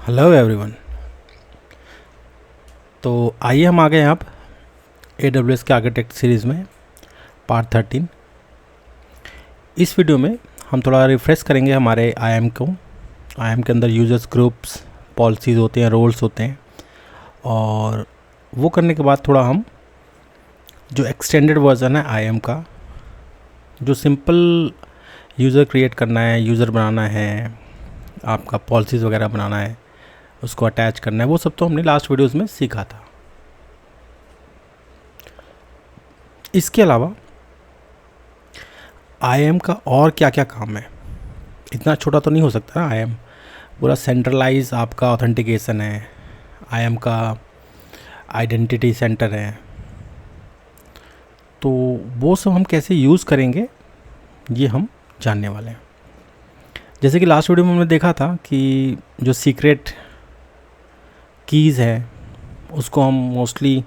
Hello everyone. तो आइए हम आ गए अब AWS के आर्किटेक्ट सीरीज़ में पार्ट 13। इस वीडियो में हम थोड़ा रिफ्रेश करेंगे हमारे IAM को। IAM के अंदर यूजर्स ग्रुप्स पॉलिसीज़ होते हैं, रोल्स होते हैं, और वो करने के बाद थोड़ा हम जो एक्सटेंडेड वर्जन है IAM का, जो सिंपल यूज़र क्रिएट करना है, यूज़र बनाना है, आपका पॉलिसीज़ वगैरह बनाना है, उसको अटैच करना है, वो सब तो हमने लास्ट वीडियोज़ में सीखा था। इसके अलावा IAM का और क्या क्या काम है, इतना छोटा तो नहीं हो सकता ना। IAM पूरा सेंट्रलाइज आपका ऑथेंटिकेशन है, IAM का आइडेंटिटी सेंटर है। तो वो सब हम कैसे यूज़ करेंगे ये हम जानने वाले हैं। जैसे कि लास्ट वीडियो में हमने देखा था कि जो सीक्रेट कीज़ है उसको हम मोस्टली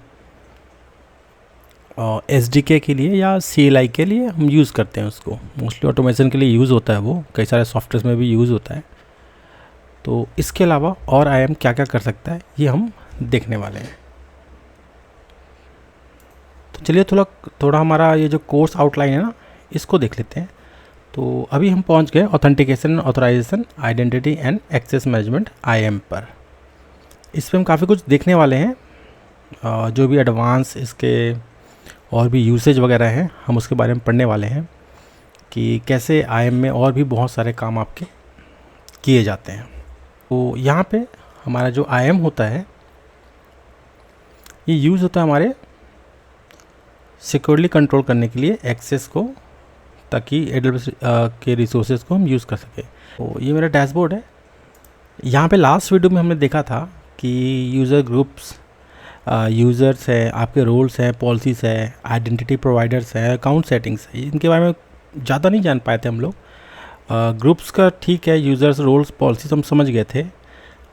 SDK के लिए या CLI के लिए हम यूज़ करते हैं। उसको मोस्टली ऑटोमेशन के लिए यूज़ होता है, वो कई सारे सॉफ्टवेयर में भी यूज़ होता है। तो इसके अलावा और IAM क्या क्या कर सकता है ये हम देखने वाले हैं। तो चलिए थोड़ा हमारा ये जो कोर्स आउटलाइन है ना, इसको देख लेते हैं। तो अभी हम पहुंच गए authentication, authorization, identity and access management IAM पर। इस पर हम काफ़ी कुछ देखने वाले हैं। जो भी एडवांस इसके और भी यूसेज वगैरह हैं हम उसके बारे में पढ़ने वाले हैं कि कैसे IAM में और भी बहुत सारे काम आपके किए जाते हैं। तो यहाँ पे हमारा जो IAM होता है ये यूज़ होता है हमारे सिक्योरली कंट्रोल करने के लिए एक्सेस को, ताकि AWS के रिसोर्सेज को हम यूज़ कर सकें। तो ये मेरा डैशबोर्ड है। यहाँ पे लास्ट वीडियो में हमने देखा था कि यूज़र ग्रुप्स, यूज़र्स है, आपके रोल्स हैं, पॉलिसीज़ है, आइडेंटिटी प्रोवाइडर्स है, अकाउंट सेटिंग्स है, इनके बारे में ज़्यादा नहीं जान पाए थे हम लोग। ग्रुप्स का ठीक है, यूज़र्स, रोल्स, पॉलिसीज हम समझ गए थे।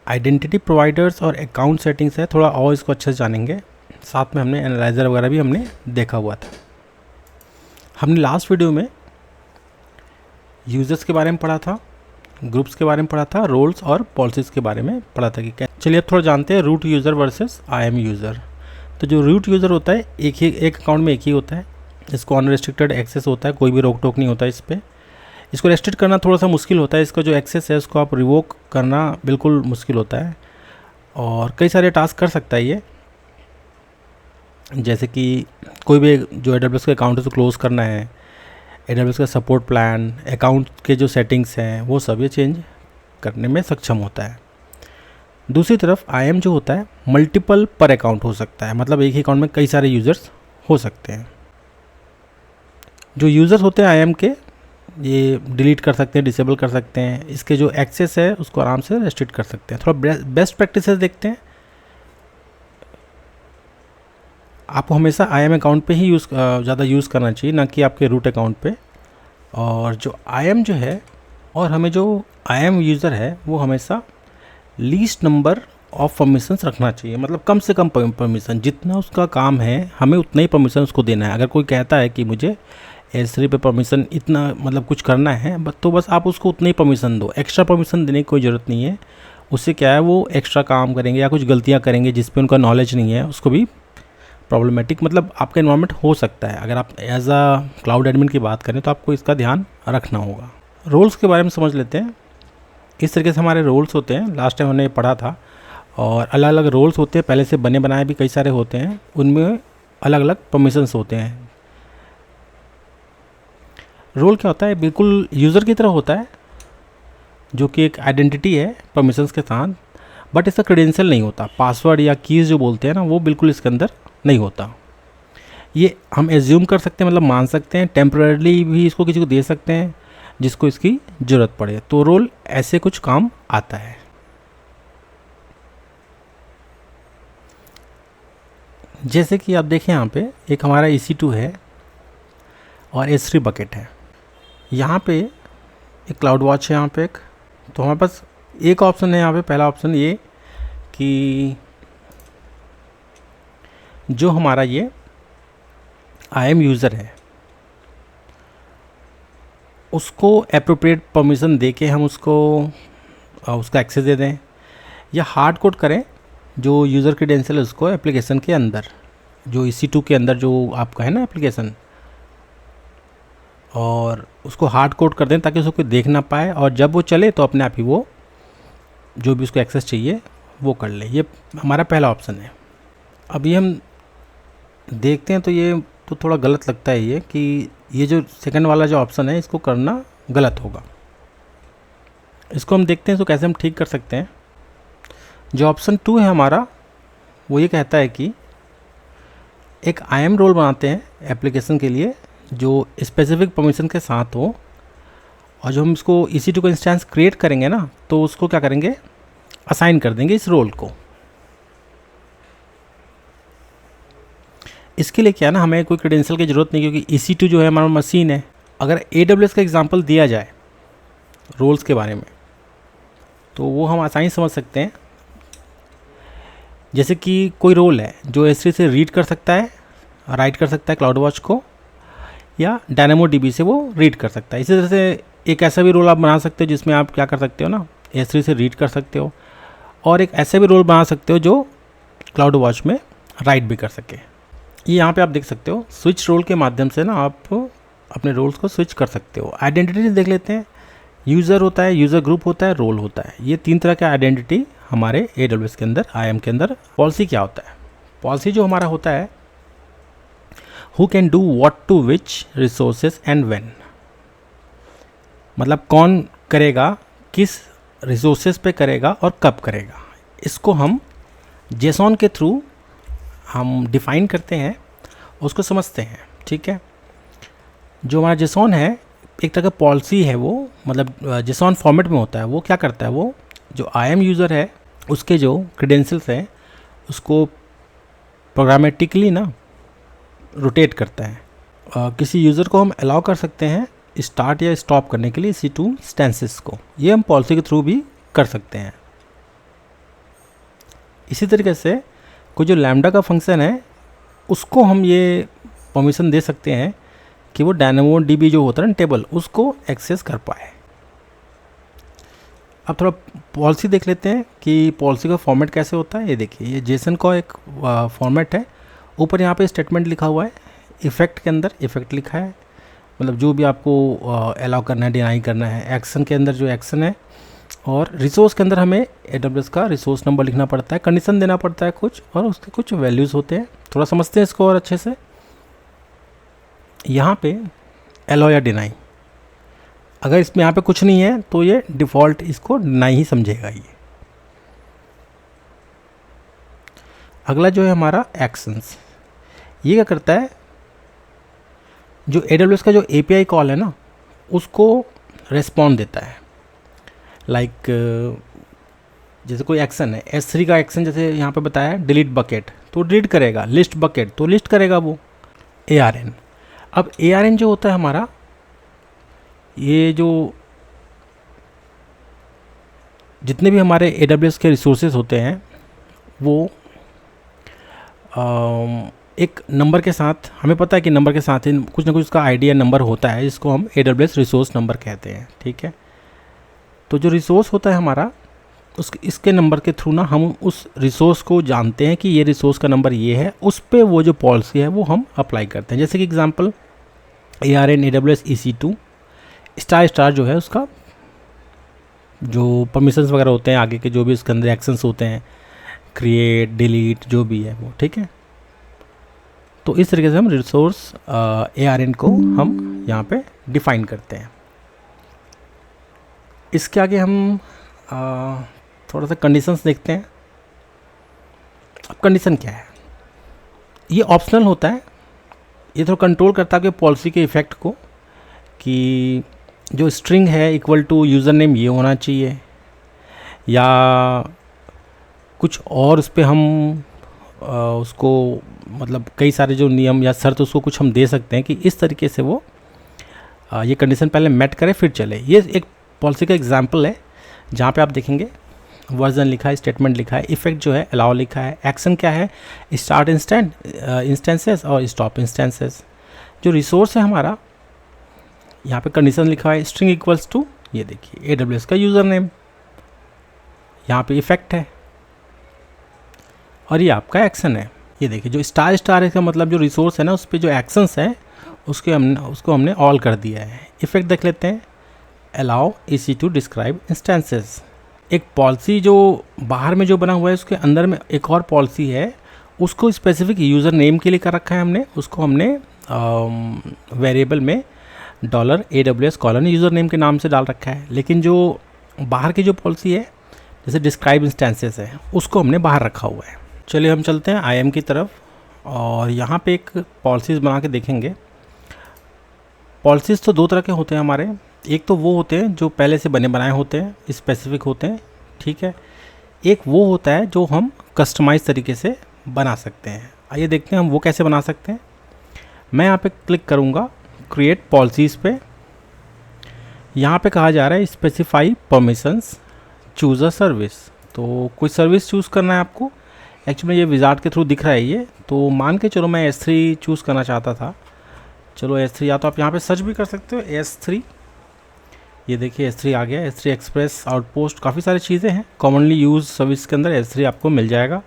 आइडेंटिटी प्रोवाइडर्स और अकाउंट सेटिंग्स है, थोड़ा और इसको अच्छे से जानेंगे। साथ में हमने एनालाइज़र वगैरह भी हमने देखा हुआ था। हमने लास्ट वीडियो में यूज़र्स के बारे में पढ़ा था, ग्रुप्स के बारे में पढ़ा था, रोल्स और पॉलिसीज़ के बारे में पढ़ा था कि चलिए अब थोड़ा जानते हैं root user versus IAM user. तो जो रूट यूज़र होता है एक अकाउंट में एक ही होता है, इसको अनरेस्ट्रिक्टेड एक्सेस होता है, कोई भी रोक टोक नहीं होता इस पर। इसको रेस्ट्रिक्ट करना थोड़ा सा मुश्किल होता है, इसका जो एक्सेस है उसको आप रिवोक करना बिल्कुल मुश्किल होता है, और कई सारे टास्क कर सकता है ये। जैसे कि कोई भी जो AWS का अकाउंट है उसको क्लोज़ करना है, AWS का सपोर्ट प्लान, अकाउंट के जो सेटिंग्स हैं वो सब ये चेंज करने में सक्षम होता है। दूसरी तरफ IAM जो होता है मल्टीपल पर अकाउंट हो सकता है, मतलब एक ही अकाउंट में कई सारे यूज़र्स हो सकते हैं। जो यूज़र्स होते हैं IAM के, ये डिलीट कर सकते हैं, डिसेबल कर सकते हैं, इसके जो एक्सेस है उसको आराम से रेस्ट्रिक्ट कर सकते हैं। थोड़ा बेस्ट प्रैक्टिसेस देखते हैं। आपको हमेशा IAM अकाउंट पे ही ज़्यादा यूज़ करना चाहिए, ना कि आपके रूट अकाउंट पे। और जो IAM जो है, और हमें जो IAM यूज़र है वो हमेशा लीस्ट नंबर ऑफ परमिशंस रखना चाहिए, मतलब कम से कम परमिशन, जितना उसका काम है हमें उतना ही परमिशन उसको देना है। अगर कोई कहता है कि मुझे S3 पे परमिशन इतना, मतलब कुछ करना है, तो बस आप उसको उतना ही परमिशन दो, एक्स्ट्रा परमिशन देने की कोई ज़रूरत नहीं है। उससे क्या है, वो एक्स्ट्रा काम करेंगे या कुछ गलतियाँ करेंगे जिस पे उनका नॉलेज नहीं है, उसको भी प्रॉब्लमेटिक, मतलब आपका इन्वायरमेंट हो सकता है। अगर आप एज अ क्लाउड एडमिन की बात करें तो आपको इसका ध्यान रखना होगा। रोल्स के बारे में समझ लेते हैं। किस तरीके से हमारे रोल्स होते हैं, लास्ट टाइम हमने पढ़ा था, और अलग अलग रोल्स होते हैं, पहले से बने बनाए भी कई सारे होते हैं, उनमें अलग अलग परमिशंस होते हैं। रोल क्या होता है, बिल्कुल यूज़र की तरह होता है, जो कि एक आइडेंटिटी है परमिशंस के साथ, बट इसका क्रेडेंशियल नहीं होता। पासवर्ड या कीज़ जो बोलते हैं ना, वो बिल्कुल इसके अंदर नहीं होता। ये हम एज्यूम कर सकते हैं, मतलब मान सकते हैं, टेम्पररीली भी इसको किसी को दे सकते हैं जिसको इसकी ज़रूरत पड़े। तो रोल ऐसे कुछ काम आता है। जैसे कि आप देखें यहाँ पे एक हमारा EC2 है और S3 बकेट है। यहाँ पे एक क्लाउड वॉच है यहाँ पे एक। तो हमारे पास एक ऑप्शन है यहाँ पे, पहला ऑप्शन ये कि जो हमारा ये IAM यूज़र है उसको एप्रोप्रिएट परमिशन दे के हम उसको उसका एक्सेस दे दें, या हार्ड कोड करें जो यूज़र क्रेडेंशियल है उसको एप्लीकेशन के अंदर, जो EC2 के अंदर जो आपका है ना एप्लीकेशन, और उसको हार्ड कोड कर दें ताकि उसको कोई देख ना पाए, और जब वो चले तो अपने आप ही वो जो भी उसको एक्सेस चाहिए वो कर ले। ये हमारा पहला ऑप्शन है। अभी हम देखते हैं तो ये तो थोड़ा गलत लगता है ये कि ये जो सेकंड वाला जो ऑप्शन है इसको करना गलत होगा। इसको हम देखते हैं तो कैसे हम ठीक कर सकते हैं। जो ऑप्शन 2 है हमारा, वो ये कहता है कि एक IAM रोल बनाते हैं एप्लीकेशन के लिए जो स्पेसिफिक परमिशन के साथ हो, और जो हम इसको EC2 का इंस्टेंस क्रिएट करेंगे ना तो उसको क्या करेंगे, असाइन कर देंगे इस रोल को। इसके लिए क्या है ना, हमें कोई क्रेडेंशियल की ज़रूरत नहीं, क्योंकि EC2 जो है हमारा मशीन है। अगर AWS का एग्जांपल दिया जाए रोल्स के बारे में तो वो हम आसानी समझ सकते हैं। जैसे कि कोई रोल है जो S3 से रीड कर सकता है, राइट कर सकता है क्लाउड वॉच को, या DynamoDB से वो रीड कर सकता है। इसी तरह से एक ऐसा भी रोल आप बना सकते हो जिसमें आप क्या कर सकते हो ना, S3 से रीड कर सकते हो, और एक ऐसे भी रोल बना सकते हो जो क्लाउड वॉच में राइट भी कर सके। ये यहाँ पे आप देख सकते हो, स्विच रोल के माध्यम से ना आप अपने रोल्स को स्विच कर सकते हो। आइडेंटिटी देख लेते हैं, यूज़र होता है, यूज़र ग्रुप होता है, रोल होता है। ये 3 तरह का आइडेंटिटी हमारे AWS के अंदर, IAM के अंदर। पॉलिसी क्या होता है? पॉलिसी जो हमारा होता है, who can do what to which resources and when, मतलब कौन करेगा, किस रिसोर्सेज पे करेगा और कब करेगा। इसको हम JSON के थ्रू हम डिफ़ाइन करते हैं, उसको समझते हैं। ठीक है, जो हमारा JSON है एक तरह का पॉलिसी है, वो मतलब JSON फॉर्मेट में होता है। वो क्या करता है, वो जो IAM यूज़र है उसके जो क्रेडेंशियल्स हैं उसको प्रोग्रामेटिकली ना रोटेट करता है। किसी यूज़र को हम अलाउ कर सकते हैं स्टार्ट या स्टॉप करने के लिए EC2 इंस्टेंसेस को, ये हम पॉलिसी के थ्रू भी कर सकते हैं। इसी तरीके से कोई जो लैम्डा का फंक्शन है उसको हम ये परमिशन दे सकते हैं कि वो DynamoDB जो होता है ना टेबल, उसको एक्सेस कर पाए। अब थोड़ा पॉलिसी देख लेते हैं कि पॉलिसी का फॉर्मेट कैसे होता है। ये देखिए, ये JSON का एक फॉर्मेट है। ऊपर यहाँ पे स्टेटमेंट लिखा हुआ है, इफ़ेक्ट के अंदर इफ़ेक्ट लिखा है, मतलब जो भी आपको अलाउ करना है, डिनाई करना है। एक्शन के अंदर जो एक्शन है, और रिसोर्स के अंदर हमें AWS का रिसोर्स नंबर लिखना पड़ता है, कंडीशन देना पड़ता है कुछ, और उसके कुछ वैल्यूज़ होते हैं। थोड़ा समझते हैं इसको और अच्छे से। यहाँ पे अलाउ या डिनाई, अगर इसमें यहाँ पे कुछ नहीं है तो ये डिफ़ॉल्ट इसको डिनाई ही समझेगा ये। अगला जो है हमारा एक्शंस, ये क्या करता है, जो AWS का जो API कॉल है ना उसको रेस्पॉन्ड देता है। लाइक जैसे कोई एक्शन है, S3 का एक्शन जैसे यहाँ पे बताया है, डिलीट बकेट तो डिलीट करेगा, लिस्ट बकेट तो लिस्ट करेगा वो। ARN, अब ARN जो होता है हमारा, ये जो जितने भी हमारे AWS के रिसोर्सेज होते हैं वो एक नंबर के साथ, हमें पता है कि नंबर के साथ ही कुछ ना कुछ उसका ID या नंबर होता है, जिसको हम AWS रिसोर्स नंबर कहते हैं। ठीक है, तो जो रिसोर्स होता है हमारा, इसके नंबर के थ्रू ना हम उस रिसोर्स को जानते हैं कि ये रिसोर्स का नंबर ये है, उस पर वो जो पॉलिसी है वो हम अप्लाई करते हैं। जैसे कि example ARN AWS EC2 star जो है, उसका जो परमिशंस वगैरह होते हैं आगे के, जो भी उसके अंदर एक्शंस होते हैं, क्रिएट, डिलीट, जो भी है वो। ठीक है, तो इस तरीके से हम रिसोर्स ARN को हम यहाँ पे डिफ़ाइन करते हैं। इसके आगे हम थोड़ा सा कंडीशंस देखते हैं। अब कंडीशन क्या है, ये ऑप्शनल होता है, ये थोड़ा कंट्रोल करता है कि पॉलिसी के इफ़ेक्ट को, कि जो स्ट्रिंग है इक्वल टू यूज़र नेम ये होना चाहिए, या कुछ और उस पर हम उसको मतलब कई सारे जो नियम या शर्त उसको कुछ हम दे सकते हैं कि इस तरीके से वो ये कंडीशन पहले मेट करे फिर चले। ये एक पॉलिसी का एग्जांपल है जहाँ पे आप देखेंगे वर्जन लिखा है, स्टेटमेंट लिखा है, इफेक्ट जो है अलाउ लिखा है, एक्शन क्या है स्टार्ट इंस्टेंसेस और स्टॉप इंस्टेंसेस। जो रिसोर्स है हमारा, यहाँ पे कंडीशन लिखा है स्ट्रिंग इक्वल्स टू, ये देखिए AWS का यूज़र नेम, यहाँ पे इफेक्ट है और ये आपका एक्शन है। ये देखिए जो स्टार स्टार है इसका मतलब जो रिसोर्स है ना उस पर जो एक्शंस है उसको हमने ऑल कर दिया है। इफेक्ट देख लेते हैं, अलाउ इसी टू डिस्क्राइब इंस्टेंसेस। एक पॉलिसी जो बाहर में जो बना हुआ है उसके अंदर में एक और पॉलिसी है, उसको स्पेसिफिक यूज़र नेम के लिए कर रखा है हमने, उसको हमने वेरिएबल में $AWS यूज़र नेम के नाम से डाल रखा है। लेकिन जो बाहर की जो पॉलिसी है जैसे डिस्क्राइब इंस्टेंसेस है उसको हमने बाहर रखा हुआ है। चलिए हम चलते हैं IAM की तरफ और यहाँ पे एक पॉलिसीज़ बना के देखेंगे। पॉलिसीज़ तो दो तरह के होते हैं हमारे, एक तो वो होते हैं जो पहले से बने बनाए होते हैं, स्पेसिफिक होते हैं, ठीक है। एक वो होता है जो हम कस्टमाइज तरीके से बना सकते हैं। आइए देखते हैं हम वो कैसे बना सकते हैं। मैं यहाँ पे क्लिक करूँगा क्रिएट पॉलिसीज़ पे। यहाँ पे कहा जा रहा है specify permissions, choose a service. तो कोई सर्विस चूज़ करना है आपको। एक्चुअली ये विजार्ड के थ्रू दिख रहा है ये, तो मान के चलो मैं S3 चूज़ करना चाहता था। चलो S3, या तो आप यहाँ पे सर्च भी कर सकते हो S3। ये देखिए S3 आ गया, S3 एक्सप्रेस, आउटपोस्ट, काफ़ी सारी चीज़ें हैं। कॉमनली यूज सर्विस के अंदर S3 आपको मिल जाएगा।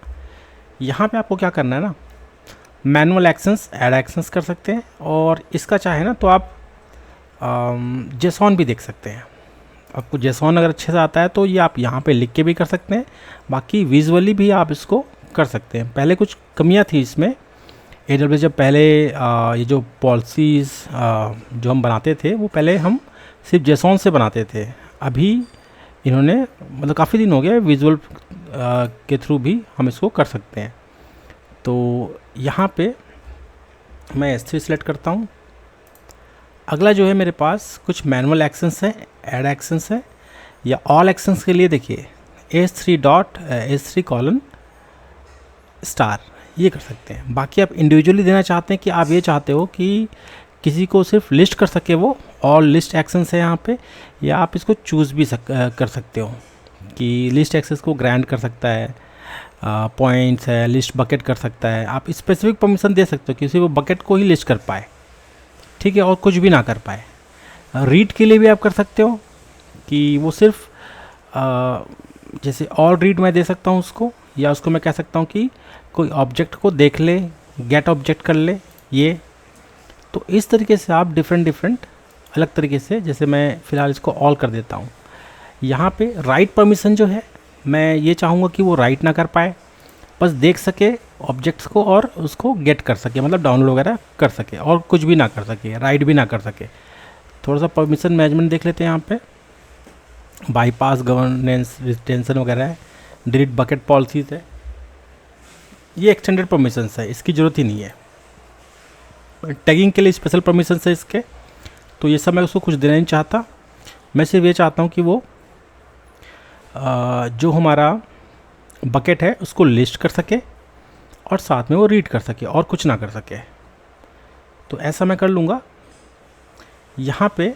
यहाँ पे आपको क्या करना है ना, मैनुअल एक्शंस, ऐड एक्शंस कर सकते हैं, और इसका चाहे ना तो आप जेसॉन भी देख सकते हैं। आपको जेसॉन अगर अच्छे से आता है तो ये आप यहाँ पे लिख के भी कर सकते हैं, बाकी विजुअली भी आप इसको कर सकते हैं। पहले कुछ कमियाँ थी इसमें, AWS जब पहले ये जो पॉलिसीज़ जो हम बनाते थे वो पहले हम सिर्फ जेसॉन से बनाते थे। अभी इन्होंने मतलब काफ़ी दिन हो गया विजुअल के थ्रू भी हम इसको कर सकते हैं। तो यहाँ पे मैं S3 सेलेक्ट करता हूँ। अगला जो है मेरे पास कुछ मैनुअल एक्शंस है, ऐड एक्शंस है, या ऑल एक्शंस के लिए देखिए S3 स्टार ये कर सकते हैं। बाकी आप इंडिविजुअली देना चाहते हैं कि आप ये चाहते हो कि किसी को सिर्फ लिस्ट कर सके, वो ऑल लिस्ट एक्शंस है यहाँ पे, या आप इसको चूज़ भी कर सकते हो कि लिस्ट एक्सेस को ग्रांट कर सकता है, पॉइंट्स है, लिस्ट बकेट कर सकता है। आप स्पेसिफिक परमिशन दे सकते हो किसी वो बकेट को ही लिस्ट कर पाए, ठीक है, और कुछ भी ना कर पाए। रीड के लिए भी आप कर सकते हो कि वो सिर्फ जैसे ऑल रीड मैं दे सकता हूँ उसको, या उसको मैं कह सकता हूँ कि कोई ऑब्जेक्ट को देख ले, गेट ऑब्जेक्ट कर ले ये। तो इस तरीके से आप डिफरेंट अलग तरीके से, जैसे मैं फ़िलहाल इसको ऑल कर देता हूँ। यहाँ पे राइट परमिशन जो है मैं ये चाहूँगा कि वो राइट ना कर पाए, बस देख सके ऑब्जेक्ट्स को और उसको गेट कर सके, मतलब डाउनलोड वगैरह कर सके, और कुछ भी ना कर सके, राइट भी ना कर सके। थोड़ा सा परमिशन मैनेजमेंट देख लेते हैं यहाँ पे। बाईपास, गवर्नेंस, रिटेंशन वगैरह है, डिलीट बकेट पॉलिसीज़ है। ये एक्सटेंडेड परमिशंस है, इसकी ज़रूरत ही नहीं है। टैगिंग के लिए स्पेशल परमिशंस है इसके, तो ये सब मैं उसको कुछ देना नहीं चाहता। मैं सिर्फ ये चाहता हूँ कि वो जो हमारा बकेट है उसको लिस्ट कर सके और साथ में वो रीड कर सके, और कुछ ना कर सके। तो ऐसा मैं कर लूँगा। यहाँ पे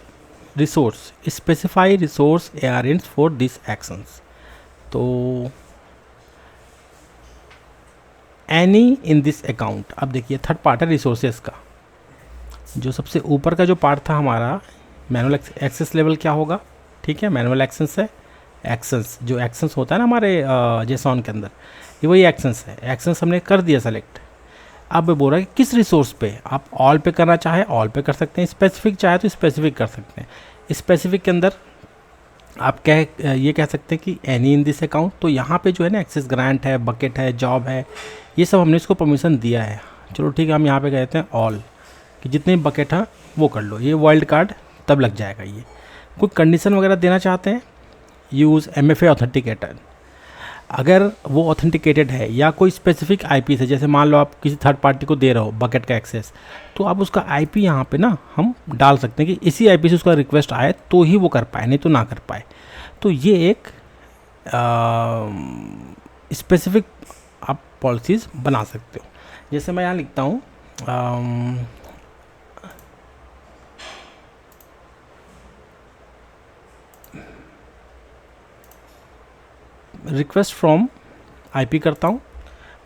resource, specify resource ARNs for this actions. तो एनी इन दिस अकाउंट, अब देखिए थर्ड पार्ट है रिसोर्सेज का। जो सबसे ऊपर का जो पार्ट था हमारा मैनुअल एक्सेस लेवल क्या होगा, ठीक है, मैनुअल एक्शंस है। एक्शंस, जो एक्शंस होता है ना हमारे जेसॉन के अंदर, ये वही एक्शंस है। एक्शंस हमने कर दिया सेलेक्ट। अब मैं बोल रहा है कि किस रिसोर्स पे, आप ऑल पे करना चाहे ऑल पे कर सकते हैं, स्पेसिफिक चाहे तो स्पेसिफिक कर सकते हैं। स्पेसिफिक के अंदर आप ये कह सकते हैं कि एनी इन दिस अकाउंट। तो यहाँ पे जो है ना एक्सेस ग्रांट है, बकेट है, जॉब है, ये सब हमने इसको परमिशन दिया है। चलो ठीक है, हम यहाँ पे कहते हैं ऑल, कि जितने बकेट हैं वो कर लो। ये वाइल्ड कार्ड तब लग जाएगा। ये कोई कंडीशन वगैरह देना चाहते हैं, यूज़ MFA ऑथेंटिकेटर। अगर वो ऑथेंटिकेटेड है या कोई स्पेसिफिक IP से, जैसे मान लो आप किसी थर्ड पार्टी को दे रहे हो बकेट का एक्सेस, तो आप उसका IP यहाँ पे ना हम डाल सकते हैं कि इसी IP से उसका रिक्वेस्ट आए तो ही वो कर पाए, नहीं तो ना कर पाए। तो ये एक स्पेसिफिक आप पॉलिसीज़ बना सकते हो। जैसे मैं यहाँ लिखता हूँ रिक्वेस्ट फ्रॉम IP करता हूँ,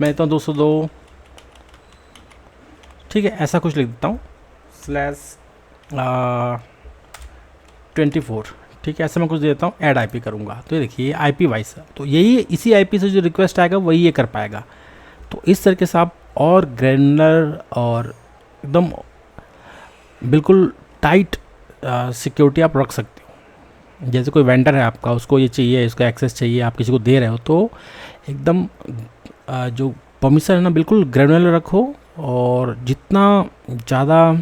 मैं देता हूँ 202, ठीक है, ऐसा कुछ लिख देता हूँ /24, ठीक है, ऐसा मैं कुछ दे देता हूँ। ऐड IP करूँगा तो ये देखिए IP वाइज है, तो यही इसी IP से जो रिक्वेस्ट आएगा वही ये कर पाएगा। तो इस तरीके से आप और ग्रैनुलर और एकदम बिल्कुल टाइट सिक्योरिटी आप रख सकते हो। जैसे कोई वेंडर है आपका, उसको ये चाहिए, इसका एक्सेस चाहिए, आप किसी को दे रहे हो, तो एकदम जो परमिशन है ना बिल्कुल ग्रैनुलर रखो, और जितना ज़्यादा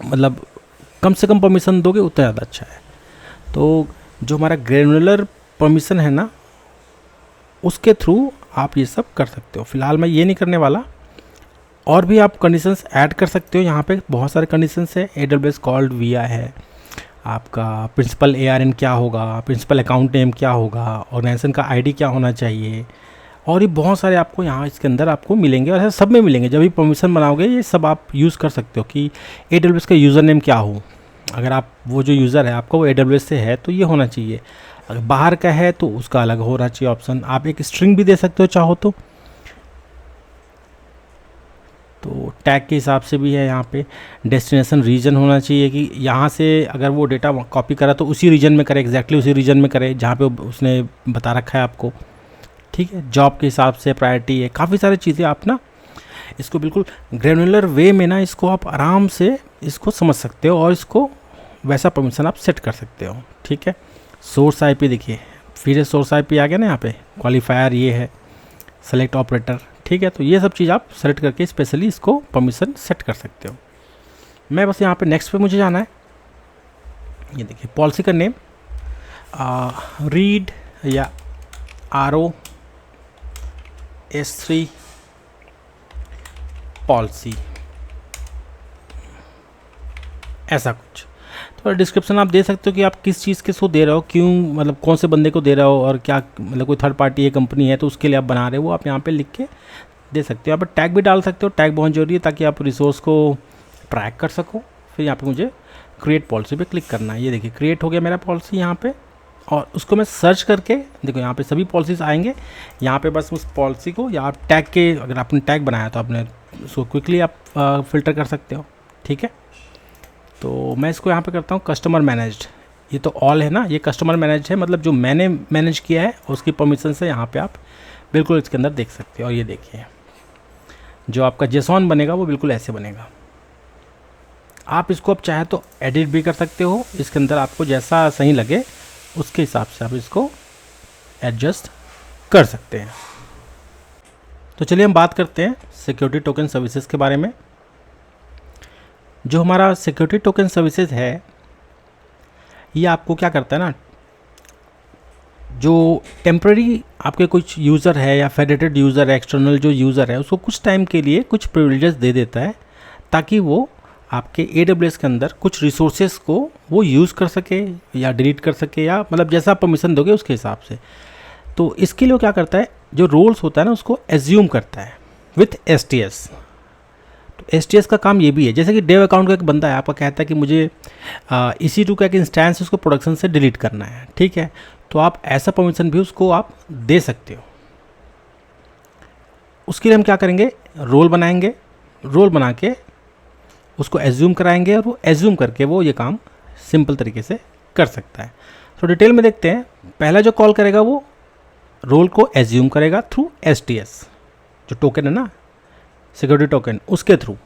मतलब कम से कम परमिशन दोगे उतना ज़्यादा अच्छा है। तो जो हमारा ग्रैनुलर परमिशन है ना, उसके थ्रू आप ये सब कर सकते हो। फिलहाल मैं ये नहीं करने वाला, और भी आप कंडीशंस ऐड कर सकते हो। यहाँ पे बहुत सारे कंडीशंस है। AWS कॉल्ड VI है, आपका प्रिंसिपल ARN क्या होगा, प्रिंसिपल अकाउंट नेम क्या होगा, ऑर्गेनाइजेशन का ID क्या होना चाहिए, और ये बहुत सारे आपको यहाँ इसके अंदर आपको मिलेंगे, और ऐसे सब में मिलेंगे। जब भी परमिशन बनाओगे ये सब आप यूज़ कर सकते हो कि AWS का यूज़र नेम क्या हो। अगर आप वो जो यूज़र है आपका वो AWS से है तो ये होना चाहिए, अगर बाहर का है तो उसका अलग होना चाहिए ऑप्शन। आप एक स्ट्रिंग भी दे सकते हो चाहो तो टैग के हिसाब से भी है। यहाँ पे डेस्टिनेशन रीजन होना चाहिए कि यहाँ से अगर वो डेटा कॉपी करा तो उसी रीजन में करे, एग्जैक्टली उसी रीजन में करे जहाँ पे उसने बता रखा है आपको, ठीक है। जॉब के हिसाब से प्रायोरिटी है, काफ़ी सारी चीज़ें आप ना इसको बिल्कुल ग्रैनुलर वे में ना इसको आप आराम से इसको समझ सकते हो, और इसको वैसा परमिशन आप सेट कर सकते हो, ठीक है। सोर्स IP देखिए, फिर से सोर्स IP आ गया ना यहाँ पे, क्वालिफायर ये है, सेलेक्ट ऑपरेटर, ठीक है। तो ये सब चीज़ आप सेलेक्ट करके स्पेशली इसको परमिशन सेट कर सकते हो। मैं बस यहाँ पे नेक्स्ट पे मुझे जाना है। ये देखिए पॉलिसी का नेम रीड या ROS3 पॉलिसी, ऐसा कुछ। तो डिस्क्रिप्शन आप दे सकते हो कि आप किस चीज़ किसको दे रहे हो, क्यों, मतलब कौन से बंदे को दे रहे हो, और क्या मतलब कोई थर्ड पार्टी है, कंपनी है तो उसके लिए आप बना रहे हो, वो आप यहाँ पे लिख के दे सकते हो। यहाँ पर टैग भी डाल सकते हो, टैग बहुत जरूरी है ताकि आप रिसोर्स को ट्रैक कर सको। फिर यहाँ पे मुझे क्रिएट पॉलिसी पे क्लिक करना है। ये देखिए क्रिएट हो गया मेरा पॉलिसी यहाँ पे, और उसको मैं सर्च करके देखो यहाँ पे सभी पॉलिसीज़ आएंगे। यहाँ पे बस उस पॉलिसी को, या आप टैग के, अगर आपने टैग बनाया तो आपने उसको क्विकली आप फ़िल्टर कर सकते हो, ठीक है। तो मैं इसको यहाँ पे करता हूँ कस्टमर मैनेज्ड। ये तो ऑल है ना, ये कस्टमर मैनेज्ड है, मतलब जो मैंने मैनेज किया है उसकी परमिशन से यहाँ पे आप बिल्कुल इसके अंदर देख सकते हो। और ये देखिए जो आपका जेसॉन बनेगा वो बिल्कुल ऐसे बनेगा। आप इसको अब चाहे तो एडिट भी कर सकते हो, इसके अंदर आपको जैसा सही लगे उसके हिसाब से आप इसको एडजस्ट कर सकते हैं। तो चलिए हम बात करते हैं सिक्योरिटी टोकन सर्विसेज के बारे में। जो हमारा सिक्योरिटी टोकन सर्विसेज है ये आपको क्या करता है ना, जो टेम्प्रेरी आपके कुछ यूज़र है या फेडरेटेड यूज़र है, एक्सटर्नल जो यूज़र है, उसको कुछ टाइम के लिए कुछ प्रिविलेजेस दे देता है ताकि वो आपके AWS के अंदर कुछ रिसोर्सेज को वो यूज़ कर सके या डिलीट कर सके, या मतलब जैसा आप परमिशन दोगे उसके हिसाब से। तो इसके लिए वो क्या करता है, जो रोल्स होता है ना उसको एज्यूम करता है विथ STS। तो STS का काम ये भी है, जैसे कि डेव अकाउंट का एक बंदा है, आपका कहता है कि मुझे EC2 का एक इंस्टेंस उसको प्रोडक्शन से डिलीट करना है, ठीक है। तो आप ऐसा परमिशन भी उसको आप दे सकते हो। उसके लिए हम क्या करेंगे, रोल बनाएंगे, रोल बना के उसको एज्यूम कराएंगे, और वो एज्यूम करके वो ये काम सिंपल तरीके से कर सकता है। तो डिटेल में देखते हैं। पहला जो कॉल करेगा वो रोल को एज्यूम करेगा थ्रू STS, जो टोकन है ना सिक्योरिटी टोकन, उसके थ्रू।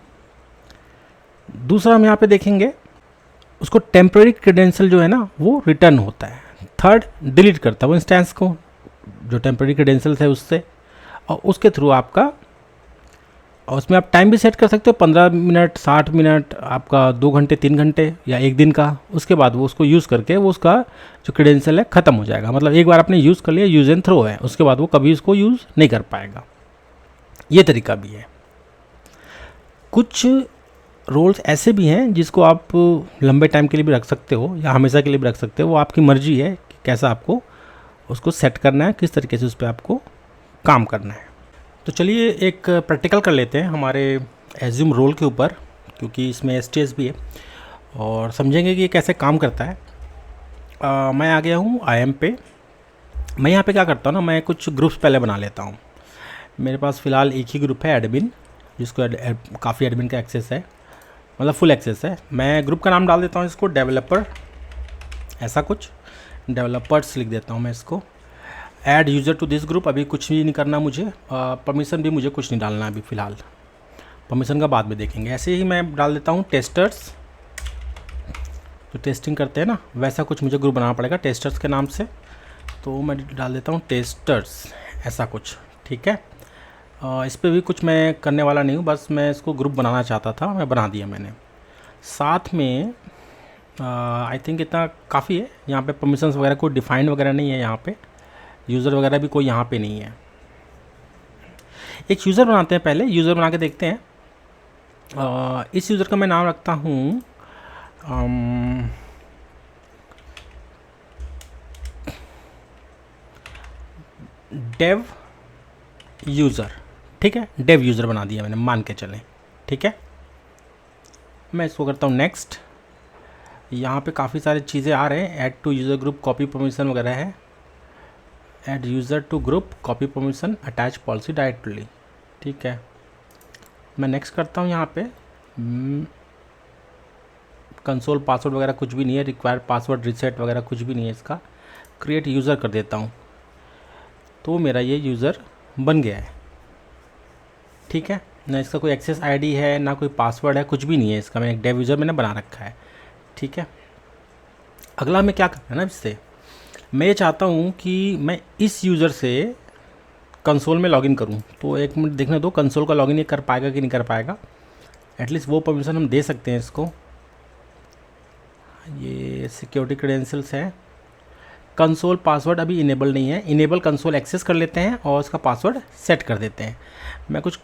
दूसरा हम यहाँ पे देखेंगे उसको टेम्प्रेरी क्रेडेंशियल जो है ना वो रिटर्न होता है। थर्ड डिलीट करता है वो इंस्टेंस को जो टेम्प्रेरी क्रेडेंशियल है उससे, और उसके थ्रू आपका, और उसमें आप टाइम भी सेट कर सकते हो 15 मिनट, 60 मिनट, आपका 2 घंटे, 3 घंटे या 1 दिन का। उसके बाद वो उसको यूज़ करके वो उसका जो क्रेडेंशियल है ख़त्म हो जाएगा। मतलब एक बार आपने यूज़ कर लिया, यूज़ एंड थ्रो है, उसके बाद वो कभी उसको यूज़ नहीं कर पाएगा। ये तरीका भी है। कुछ रोल्स ऐसे भी हैं जिसको आप लंबे टाइम के लिए भी रख सकते हो या हमेशा के लिए भी रख सकते हो, वो आपकी मर्जी है कि कैसा आपको उसको सेट करना है, किस तरीके से उस पर आपको काम करना है। तो चलिए एक प्रैक्टिकल कर लेते हैं हमारे एज्यूम रोल के ऊपर, क्योंकि इसमें STS भी है, और समझेंगे कि ये कैसे काम करता है। मैं आ गया हूँ IAM पे। मैं यहाँ पे क्या करता हूँ ना, मैं कुछ ग्रुप्स पहले बना लेता हूँ। मेरे पास फ़िलहाल एक ही ग्रुप है एडमिन, जिसको काफ़ी एडमिन का एक्सेस है, मतलब फुल एक्सेस है। मैं ग्रुप का नाम डाल देता हूँ इसको डेवलपर, ऐसा कुछ डेवलपर्स लिख देता हूँ मैं इसको। Add user to this group, अभी कुछ भी नहीं करना मुझे, परमिशन भी मुझे कुछ नहीं डालना अभी फ़िलहाल, परमिशन का बाद में देखेंगे। ऐसे ही मैं डाल देता हूँ टेस्टर्स, जो टेस्टिंग करते हैं ना वैसा कुछ मुझे ग्रुप बनाना पड़ेगा टेस्टर्स के नाम से, तो मैं डाल देता हूँ टेस्टर्स ऐसा कुछ, ठीक है। इस पर भी कुछ मैं करने वाला नहीं हूँ, बस मैं इसको ग्रुप बनाना चाहता था, मैं बना दिया मैंने। साथ में आई थिंक इतना काफ़ी है। यहाँ पे परमिशंस वगैरह कोई डिफाइंड वगैरह नहीं है, यहाँ पे यूज़र वगैरह भी कोई यहाँ पे नहीं है। एक यूज़र बनाते हैं, पहले यूज़र बना के देखते हैं। इस यूज़र का मैं नाम रखता हूँ डेव यूज़र, ठीक है, डेव यूज़र बना दिया मैंने, मान के चलें, ठीक है। मैं इसको करता हूँ नेक्स्ट। यहाँ पे काफ़ी सारी चीज़ें आ रहे हैं, add to user group, copy permission वगैरह है, add user to group, copy permission, attach policy directly, ठीक है। मैं नेक्स्ट करता हूँ। यहाँ पे कंसोल पासवर्ड वगैरह कुछ भी नहीं है, रिक्वायर्ड पासवर्ड रिसेट वगैरह कुछ भी नहीं है इसका, क्रिएट यूज़र कर देता हूँ, तो मेरा ये यूज़र बन गया है, ठीक है। ना इसका कोई एक्सेस आईडी है, ना कोई पासवर्ड है, कुछ भी नहीं है इसका, मैं एक डेव यूज़र मैंने बना रखा है, ठीक है। अगला मैं क्या करना है ना, इससे मैं ये चाहता हूँ कि मैं इस यूज़र से कंसोल में लॉगिन करूँ, तो एक मिनट देखने दो कंसोल का लॉगिन ये कर पाएगा कि नहीं कर पाएगा। एटलीस्ट वो परमिशन हम दे सकते हैं इसको। ये सिक्योरिटी क्रेडेंशियल्स है, कंसोल पासवर्ड अभी इनेबल नहीं है, इनेबल कंसोल एक्सेस कर लेते हैं और उसका पासवर्ड सेट कर देते हैं। मैं कुछ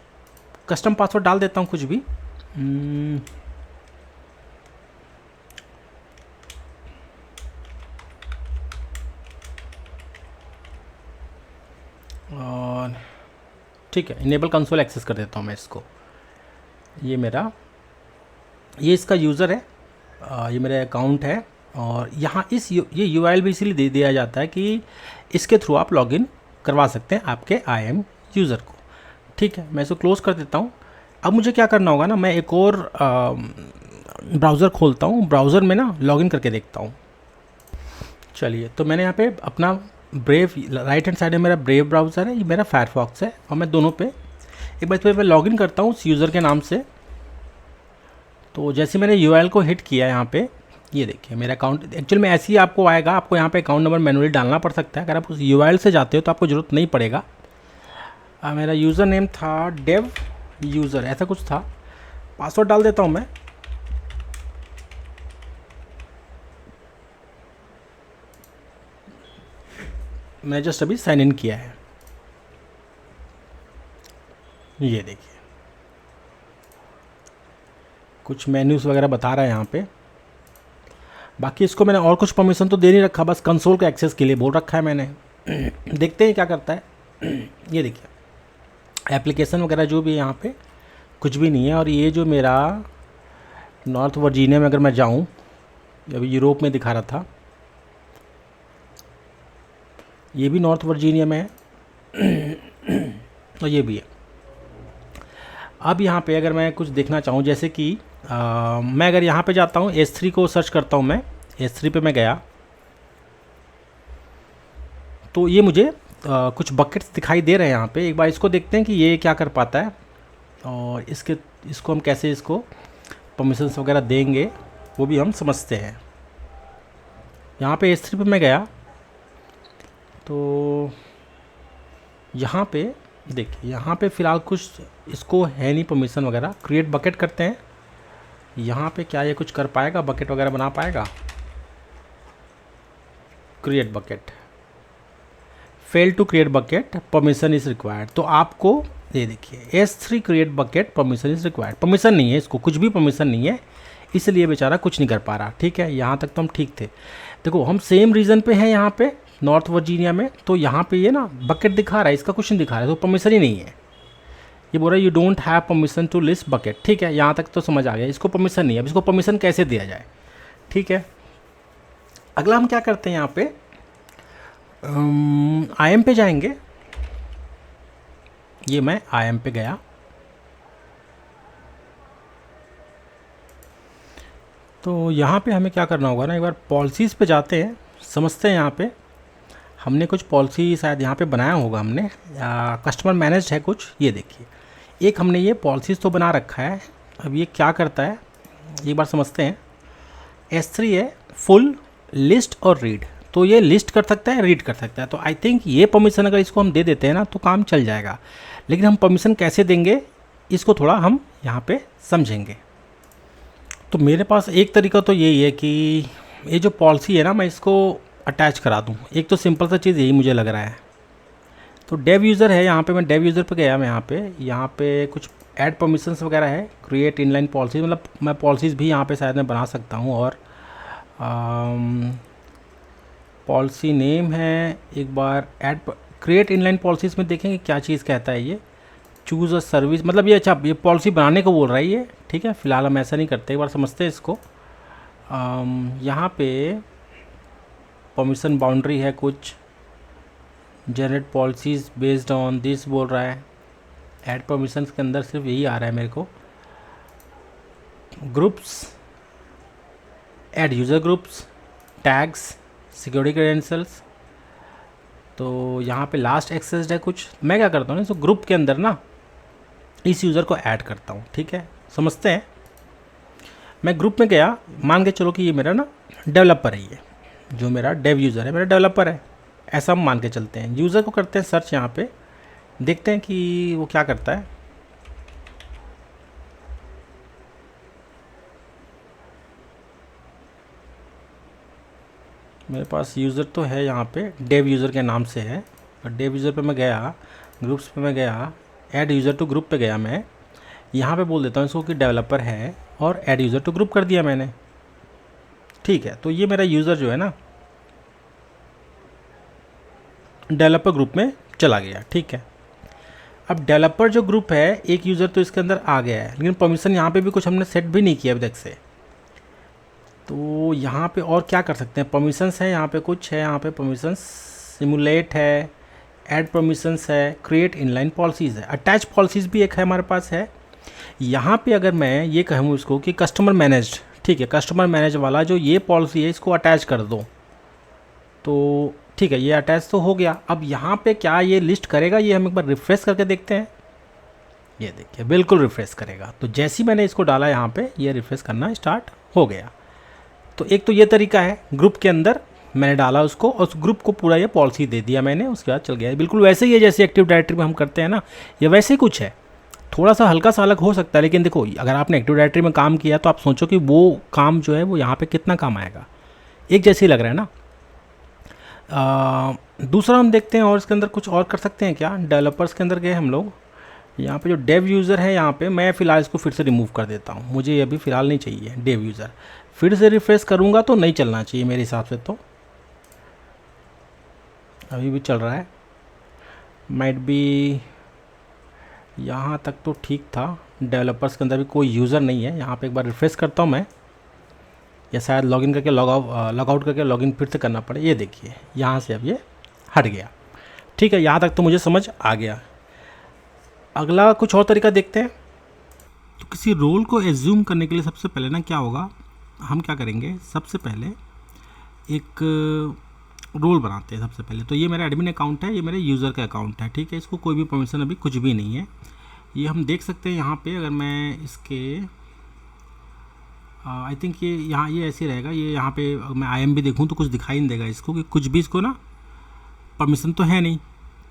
कस्टम पासवर्ड डाल देता हूँ कुछ भी, और ठीक है, इनेबल कंसोल एक्सेस कर देता हूँ मैं इसको। ये मेरा, ये इसका यूज़र है, ये मेरा अकाउंट है, और यहाँ ये यूआरएल भी इसीलिए दे दिया जाता है कि इसके थ्रू आप लॉगिन करवा सकते हैं आपके IAM यूज़र को, ठीक है। मैं इसको क्लोज़ कर देता हूँ। अब मुझे क्या करना होगा ना, मैं एक और ब्राउज़र खोलता हूँ, ब्राउज़र में ना लॉगिन करके देखता हूँ। चलिए, तो मैंने यहाँ पे अपना ब्रेव, राइट हैंड साइड में मेरा ब्रेव ब्राउज़र है, ये मेरा फायरफॉक्स है, और मैं दोनों पे एक बार इस पर मैं लॉगिन करता हूँ उस यूज़र के नाम से। तो जैसे मैंने यूआरएल को हिट किया यहाँ पे, ये देखिए मेरा अकाउंट एक्चुअल में ऐसे ही आपको आएगा, आपको यहाँ पे अकाउंट नंबर मैनुअली डालना पड़ सकता है। अगर आप उस यूआरएल से जाते हो तो आपको ज़रूरत नहीं पड़ेगा। मेरा यूज़र नेम था डेव यूज़र, ऐसा कुछ था। पासवर्ड डाल देता हूँ मैंने जस्ट अभी साइन इन किया है, ये देखिए कुछ मेन्यूज़ वगैरह बता रहा है यहाँ पे। बाकी इसको मैंने और कुछ परमिशन तो दे नहीं रखा, बस कंसोल के एक्सेस के लिए बोल रखा है मैंने। देखते हैं क्या करता है। ये देखिए एप्लीकेशन वगैरह जो भी है यहाँ पे कुछ भी नहीं है। और ये जो मेरा नॉर्थ वर्जीनिया में अगर मैं जाऊँ, अभी यूरोप में दिखा रहा था, ये भी नॉर्थ वर्जीनिया में है और ये भी है। अब यहाँ पे अगर मैं कुछ देखना चाहूँ, जैसे कि मैं अगर यहाँ पे जाता हूँ, S3 को सर्च करता हूँ मैं, S3 पे मैं गया तो ये मुझे कुछ बकेट्स दिखाई दे रहे हैं यहाँ पे। एक बार इसको देखते हैं कि ये क्या कर पाता है, और इसको हम कैसे इसको परमिशंस वगैरह देंगे वो भी हम समझते हैं। यहाँ पे S3 पे मैं गया तो यहाँ पे देखिए, यहाँ पे फ़िलहाल कुछ इसको है नहीं परमिशन वगैरह। क्रिएट बकेट करते हैं, यहाँ पे क्या ये कुछ कर पाएगा, बकेट वगैरह बना पाएगा? Create bucket, fail to create bucket, permission is required. तो आपको ये देखिए S3 create bucket, permission is required, permission नहीं है इसको, कुछ भी परमिशन नहीं है, इसलिए बेचारा कुछ नहीं कर पा रहा। ठीक है, यहाँ तक तो हम ठीक थे। देखो हम सेम रीज़न पे हैं यहाँ पे नॉर्थ वर्जीनिया में, तो यहाँ पे ये ना बकेट दिखा रहा है, इसका कुछ नहीं दिखा रहा है, तो परमिशन ही नहीं है। ये बोल रहा है you don't have permission to list bucket. ठीक है, यहाँ तक तो समझ आ गया, इसको परमिशन नहीं है। अब इसको परमिशन कैसे दिया जाए? ठीक है, अगला हम क्या करते हैं, यहाँ पे IAM पे जाएंगे। ये मैं IAM पे गया, तो यहाँ पे हमें क्या करना होगा ना, एक बार पॉलिसीज़ पे जाते हैं, समझते हैं यहाँ पे हमने कुछ पॉलिसी शायद यहाँ पे बनाया होगा हमने, कस्टमर मैनेज्ड है कुछ। ये देखिए, एक हमने ये पॉलिसीज़ तो बना रखा है। अब ये क्या करता है एक बार समझते हैं। S3 है फुल, लिस्ट और रीड। तो ये लिस्ट कर सकता है, रीड कर सकता है। तो आई थिंक ये परमिशन अगर इसको हम दे देते हैं ना तो काम चल जाएगा। लेकिन हम परमिशन कैसे देंगे इसको थोड़ा हम यहाँ पे समझेंगे। तो मेरे पास एक तरीका तो यही है कि ये जो पॉलिसी है ना मैं इसको अटैच करा दूँ। एक तो सिंपल सा चीज़ यही मुझे लग रहा है। तो डेव यूज़र है, यहाँ पे मैं डेव यूज़र पे गया। मैं यहाँ पे कुछ ऐड परमिशंस वगैरह है, क्रिएट इनलाइन पॉलिसी, मतलब मैं पॉलिसीज़ भी यहाँ पे शायद मैं बना सकता हूँ। और पॉलिसी नेम है, एक बार ऐड क्रिएट इनलाइन पॉलिसीज़ में देखेंगे क्या चीज़ कहता है ये। चूज़ अ सर्विस, मतलब ये अच्छा ये पॉलिसी बनाने को बोल रहा है ये, ठीक है। फ़िलहाल हम ऐसा नहीं करते, एक बार समझते हैं इसको। यहाँ पे परमिशन बाउंड्री है कुछ, generate policies based on this बोल रहा है। ऐड परमिशंस के अंदर सिर्फ यही आ रहा है मेरे को, groups, add user groups, tags, security credentials. तो यहाँ पे लास्ट एक्सेस्ड है कुछ। मैं क्या करता हूँ ना, इसको ग्रुप के अंदर ना इस यूज़र को ऐड करता हूँ, ठीक है। समझते हैं, मैं ग्रुप में गया, मान के चलो कि ये मेरा ना डेवलपर है, ये जो मेरा डेव यूज़र है मेरा डेवलपर है, ऐसा हम मान के चलते हैं। यूज़र को करते हैं सर्च, यहाँ पे देखते हैं कि वो क्या करता है। मेरे पास यूज़र तो है यहाँ पे, डेव यूज़र के नाम से है। और डेव यूज़र पे मैं गया, ग्रुप्स पे मैं गया, ऐड यूज़र टू ग्रुप पे गया। मैं यहाँ पे बोल देता हूँ इसको कि डेवलपर है और ऐड यूज़र टू ग्रुप कर दिया मैंने, ठीक है। तो ये मेरा यूज़र जो है ना डेवलपर ग्रुप में चला गया, ठीक है। अब डेवलपर जो ग्रुप है, एक यूज़र तो इसके अंदर आ गया है, लेकिन परमिशन यहाँ पे भी कुछ हमने सेट भी नहीं किया अभी तक से। तो यहाँ पे और क्या कर सकते हैं, परमिशंस है यहाँ पे कुछ है, यहाँ पे परमिशंस सिमुलेट है, ऐड परमिशंस है, क्रिएट इनलाइन पॉलिसीज़ है, अटैच पॉलिसीज़ भी एक है हमारे पास है। यहाँ पे अगर मैं ये कहूँ इसको कि कस्टमर मैनेज्ड, ठीक है, कस्टमर मैनेज वाला जो ये पॉलिसी है इसको अटैच कर दो, तो ठीक है, ये अटैच तो हो गया। अब यहाँ पे क्या ये लिस्ट करेगा, ये हम एक बार रिफ्रेश करके देखते हैं। ये देखिए बिल्कुल रिफ्रेश करेगा। तो जैसे ही मैंने इसको डाला यहाँ पे, ये रिफ्रेश करना स्टार्ट हो गया। तो एक तो ये तरीका है, ग्रुप के अंदर मैंने डाला उसको और उस ग्रुप को पूरा ये पॉलिसी दे दिया मैंने, उसके बाद चल गया। बिल्कुल वैसे ही है जैसे एक्टिव डायरेक्टरी में हम करते हैं ना, ये वैसे ही कुछ है। थोड़ा सा हल्का सा अलग हो सकता है, लेकिन देखो अगर आपने एक्टिव डायरेक्टरी में काम किया तो आप सोचो कि वो काम जो है वो यहाँ पे कितना काम आएगा। एक जैसे ही लग रहा है ना। दूसरा हम देखते हैं और इसके अंदर कुछ और कर सकते हैं क्या। डेवलपर्स के अंदर गए हम लोग, यहाँ पे जो डेव यूज़र है यहाँ पे मैं फ़िलहाल इसको फिर से रिमूव कर देता हूँ, मुझे ये अभी फ़िलहाल नहीं चाहिए डेव यूज़र। फिर से रिफ्रेश करूँगा तो नहीं चलना चाहिए मेरे हिसाब से, तो अभी भी चल रहा है, माइट बी यहाँ तक तो ठीक था। डेवलपर्स के अंदर भी कोई यूज़र नहीं है। यहाँ पे एक बार रिफ्रेश करता हूँ मैं, या शायद लॉगिन करके लॉग आउट करके लॉगिन फिर से करना पड़े। ये देखिए यहाँ से अब ये हट गया, ठीक है। यहाँ तक तो मुझे समझ आ गया। अगला कुछ और तरीका देखते हैं। तो किसी रोल को एज्यूम करने के लिए सबसे पहले ना क्या होगा, हम क्या करेंगे, सबसे पहले एक रोल बनाते हैं सबसे पहले। तो ये मेरा एडमिन अकाउंट है, ये मेरे यूज़र का अकाउंट है, ठीक है। इसको कोई भी परमिशन अभी कुछ भी नहीं है। ये हम देख सकते हैं यहाँ पे, अगर मैं इसके आई थिंक ये यहाँ ये ऐसे रहेगा। ये यहाँ पे मैं IAM भी देखूँ तो कुछ दिखाई नहीं देगा इसको, कि कुछ भी इसको ना परमिशन तो है नहीं।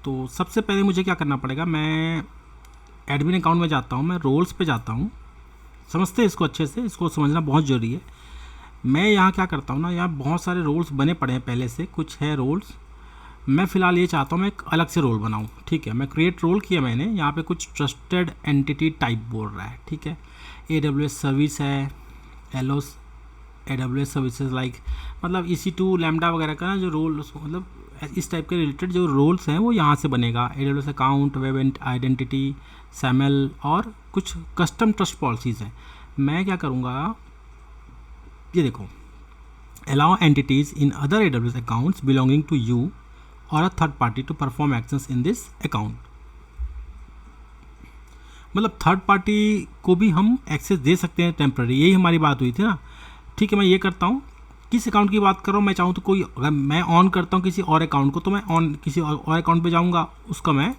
तो सबसे पहले मुझे क्या करना पड़ेगा, मैं एडमिन अकाउंट में जाता हूँ, मैं रोल्स पे जाता हूँ। समझते हैं इसको अच्छे से, इसको समझना बहुत ज़रूरी है। मैं यहाँ क्या करता हूँ ना, यहाँ बहुत सारे रोल्स बने पड़े हैं पहले से, कुछ है रोल्स। मैं फ़िलहाल ये चाहता हूँ मैं एक अलग से रोल बनाऊँ, ठीक है। मैं क्रिएट रोल किया मैंने, यहाँ पे कुछ ट्रस्टेड एंटिटी टाइप बोल रहा है, ठीक है। AWS सर्विस है, एलोस AWS सर्विसेज लाइक, मतलब EC2 लैम्डा वगैरह का ना जो रोल, मतलब इस टाइप के रिलेटेड जो रोल्स हैं वो यहाँ से बनेगा। AWS account, web identity, SAML और कुछ कस्टम ट्रस्ट पॉलिसीज़ हैं। मैं क्या करूँगा, ये देखो, allow entities in other AWS accounts belonging to you or a third party to perform actions in this account। मतलब थर्ड पार्टी को भी हम एक्सेस दे सकते हैं टेम्पररी, यही हमारी बात हुई थी ना, ठीक है। मैं ये करता हूँ, किस अकाउंट की बात कर रहा हूँ, मैं चाहूँ तो कोई, अगर मैं ऑन करता हूँ किसी और अकाउंट को तो मैं ऑन किसी और अकाउंट पे जाऊँगा, उसका मैं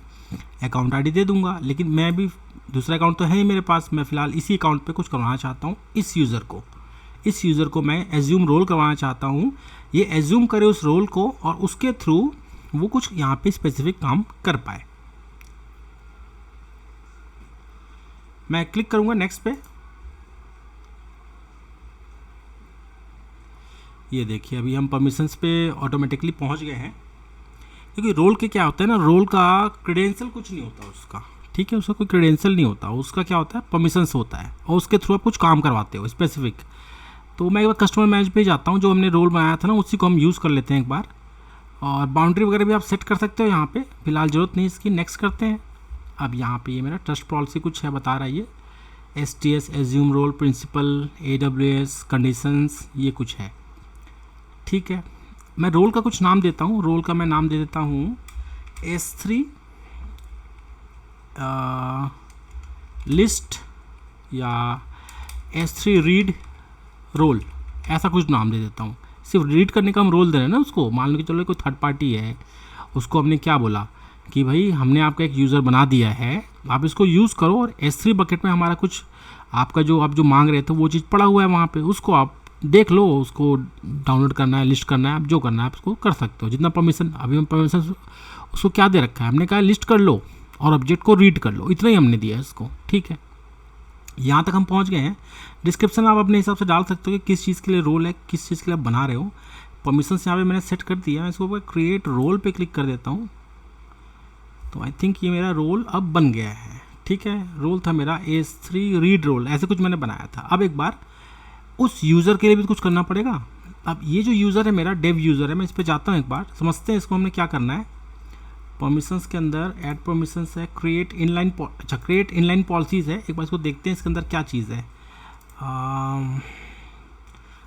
अकाउंट आईडी दे दूँगा। लेकिन मैं भी दूसरा अकाउंट तो है ही मेरे पास, मैं फ़िलहाल इसी अकाउंट पे कुछ करवाना चाहता हूँ। इस यूज़र को मैं एज्यूम रोल करवाना चाहता हूँ। ये एज्यूम करे उस रोल को और उसके थ्रू वो कुछ यहाँ पे स्पेसिफिक काम कर पाए। मैं क्लिक करूँगा नेक्स्ट पे। ये देखिए अभी हम परमिशंस पे ऑटोमेटिकली पहुँच गए हैं, क्योंकि रोल के क्या होता है ना, रोल का क्रेडेंशियल कुछ नहीं होता उसका, ठीक है, उसका कोई क्रेडेंशियल नहीं होता, उसका क्या होता है, परमिशंस होता है और उसके थ्रू आप कुछ काम करवाते हो स्पेसिफिक। तो मैं एक बार कस्टमर मैनेज पे जाता हूँ, जो हमने रोल बनाया था ना उसी को हम यूज़ कर लेते हैं एक बार। और बाउंड्री वगैरह भी आप सेट कर सकते हो यहाँ पे, फिलहाल ज़रूरत नहीं इसकी, नेक्स्ट करते हैं। अब यहाँ पे ये मेरा ट्रस्ट पॉलिसी कुछ है बता रहा है, ये STS assume role principal AWS conditions ये कुछ है, ठीक है। मैं रोल का कुछ नाम देता हूँ, रोल का मैं नाम दे देता हूँ S3 लिस्ट या S3 रीड रोल, ऐसा कुछ नाम दे देता हूँ। सिर्फ रीड करने का हम रोल दे रहे हैं ना उसको, मान लो कि चलो कोई थर्ड पार्टी है, उसको हमने क्या बोला कि भाई हमने आपका एक यूज़र बना दिया है, आप इसको यूज़ करो और S3 बकेट में हमारा कुछ आपका जो आप जो मांग रहे थे वो चीज़ पड़ा हुआ है वहाँ पे, उसको आप देख लो, उसको डाउनलोड करना है, लिस्ट करना है, आप जो करना है आप उसको कर सकते हो। जितना परमिशन, अभी हम परमिशन उसको क्या दे रखा है, हमने कहा लिस्ट कर लो और ऑब्जेक्ट को रीड कर लो, इतना ही हमने दिया है इसको, ठीक है। यहाँ तक हम पहुँच गए हैं। डिस्क्रिप्शन आप अपने हिसाब से डाल सकते हो कि किस चीज़ के लिए रोल है, किस चीज़ के लिए आप बना रहे हो। परमिशंस यहाँ पे मैंने सेट कर दिया, मैं इसको क्रिएट रोल पे क्लिक कर देता हूँ, तो आई थिंक ये मेरा रोल अब बन गया है, ठीक है। रोल था मेरा S3 रीड रोल, ऐसे कुछ मैंने बनाया था। अब एक बार उस यूज़र के लिए भी कुछ करना पड़ेगा। अब ये जो यूज़र है मेरा डेव यूज़र है, मैं इस पर जाता हूँ, एक बार समझते हैं इसको हमने क्या करना है। परमिशंस के अंदर ऐड परमिशंस है, क्रिएट इनलाइन पॉलिसीज़ है, एक बार इसको देखते हैं इसके अंदर क्या चीज़ है।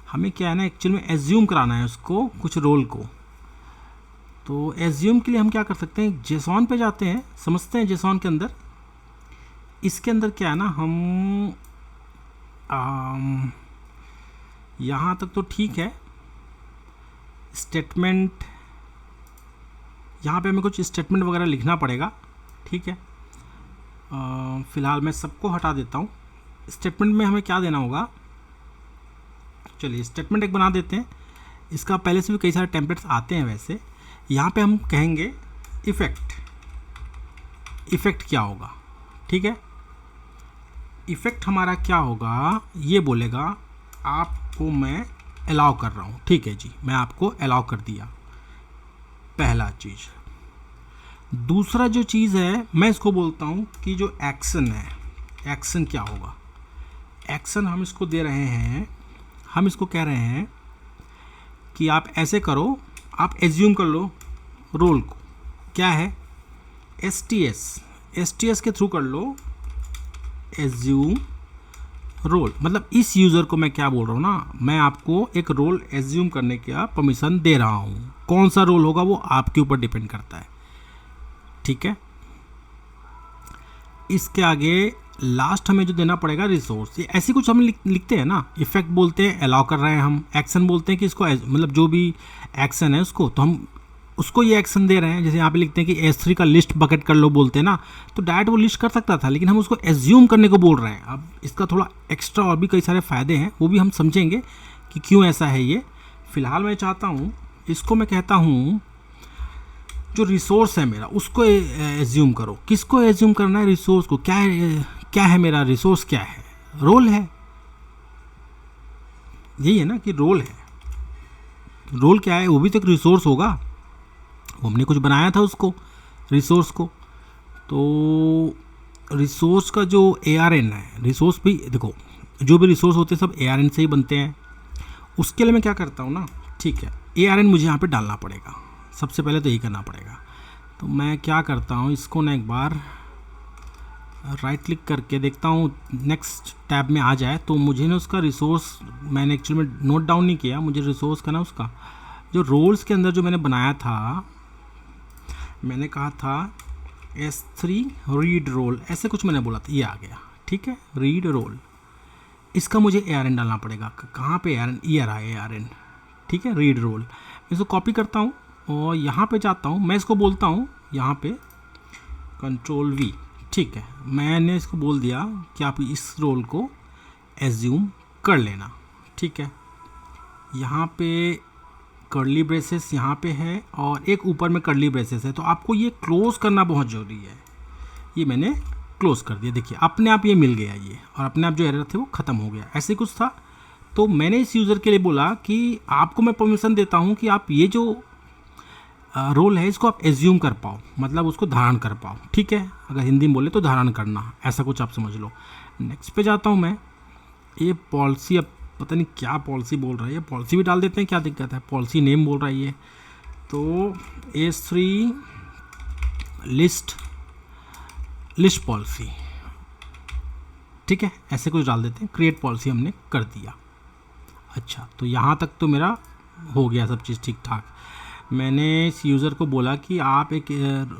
हमें क्या है ना, एक्चुअल में एज्यूम कराना है उसको कुछ रोल को। तो एज्यूम के लिए हम क्या कर सकते हैं, जेसॉन पे जाते हैं, समझते हैं जेसॉन के अंदर, इसके अंदर क्या है ना, हम यहाँ तक तो ठीक है। स्टेटमेंट, यहाँ पे हमें कुछ स्टेटमेंट वगैरह लिखना पड़ेगा, ठीक है। फ़िलहाल मैं सबको हटा देता हूँ। स्टेटमेंट में हमें क्या देना होगा, चलिए स्टेटमेंट एक बना देते हैं। इसका पहले से भी कई सारे टेम्पलेट्स आते हैं वैसे। यहाँ पे हम कहेंगे इफ़ेक्ट क्या होगा, ठीक है। इफ़ेक्ट हमारा क्या होगा, ये बोलेगा आपको मैं अलाउ कर रहा हूँ, ठीक है जी, मैं आपको अलाउ कर दिया, पहला चीज़। दूसरा जो चीज़ है, मैं इसको बोलता हूँ कि जो एक्शन है, एक्शन क्या होगा, एक्शन हम इसको दे रहे हैं, हम इसको कह रहे हैं कि आप ऐसे करो, आप एज्यूम कर लो रोल को, क्या है STS के थ्रू कर लो एज्यूम रोल। मतलब इस यूज़र को मैं क्या बोल रहा हूँ ना, मैं आपको एक रोल एज्यूम करने का परमिशन दे रहा हूँ। कौन सा रोल होगा वो आपके ऊपर डिपेंड करता है, ठीक है। इसके आगे लास्ट हमें जो देना पड़ेगा रिसोर्स, ये ऐसी कुछ हम लिखते हैं ना। इफेक्ट बोलते हैं अलाउ कर रहे हैं हम, एक्शन बोलते हैं कि इसको मतलब जो भी एक्शन है उसको, तो हम उसको ये एक्शन दे रहे हैं। जैसे यहाँ पे लिखते हैं कि S3 का लिस्ट बकेट कर लो बोलते हैं ना, तो डायरेक्ट वो लिस्ट कर सकता था, लेकिन हम उसको एज्यूम करने को बोल रहे हैं। अब इसका थोड़ा एक्स्ट्रा और भी कई सारे फ़ायदे हैं, वो भी हम समझेंगे कि क्यों ऐसा है ये। फ़िलहाल मैं चाहता हूँ इसको, मैं कहता हूँ जो रिसोर्स है मेरा उसको एज्यूम करो। किसको एज्यूम करना है, रिसोर्स को। क्या है मेरा रिसोर्स, क्या है, रोल है। यही है ना कि रोल है, रोल क्या है, वो भी तो एक रिसोर्स होगा, वो हमने कुछ बनाया था उसको, रिसोर्स को। तो रिसोर्स का जो ARN है, रिसोर्स भी देखो, जो भी रिसोर्स होते हैं सब ARN से ही बनते हैं। उसके लिए मैं क्या करता हूँ ना, ठीक है, ARN मुझे यहाँ पे डालना पड़ेगा, सबसे पहले तो यही करना पड़ेगा। तो मैं क्या करता हूँ, इसको ना एक बार राइट क्लिक करके देखता हूँ नेक्स्ट टैब में आ जाए, तो मुझे ना उसका रिसोर्स, मैंने एक्चुअली में नोट डाउन नहीं किया, मुझे रिसोर्स का ना उसका जो रोल्स के अंदर जो मैंने बनाया था, मैंने कहा था S3 रीड रोल, ऐसे कुछ मैंने बोला था, ये आ गया, ठीक है, रीड रोल। इसका मुझे ARN डालना पड़ेगा, कहाँ पे ARN, ये रहा ARN, ठीक है, रीड रोल। मैं इसको कॉपी करता हूँ और यहाँ पे जाता हूँ, मैं इसको बोलता हूँ यहाँ पे Ctrl+V, ठीक है, मैंने इसको बोल दिया कि आप इस रोल को एज्यूम कर लेना, ठीक है। यहाँ पे कर्ली ब्रेसेस यहाँ पे है और एक ऊपर में कर्ली ब्रेसेस है, तो आपको ये क्लोज करना बहुत ज़रूरी है। ये मैंने क्लोज कर दिया, देखिए अपने आप ये मिल गया ये, और अपने आप जो एरर थे वो ख़त्म हो गया। ऐसे कुछ था, तो मैंने इस यूज़र के लिए बोला कि आपको मैं परमिशन देता हूँ कि आप ये जो रोल है इसको आप एज्यूम कर पाओ, मतलब उसको धारण कर पाओ, ठीक है। अगर हिंदी में बोले तो धारण करना, ऐसा कुछ आप समझ लो। नेक्स्ट पे जाता हूँ मैं, ये पॉलिसी, अब पता नहीं क्या पॉलिसी बोल रहा है, ये पॉलिसी भी डाल देते हैं, क्या दिक्कत है, पॉलिसी नेम बोल रहा है ये, तो S3 लिस्ट पॉलिसी, ठीक है, ऐसे कुछ डाल देते हैं। क्रिएट पॉलिसी हमने कर दिया। अच्छा, तो यहाँ तक तो मेरा हो गया सब चीज़ ठीक ठाक। मैंने इस यूज़र को बोला कि आप एक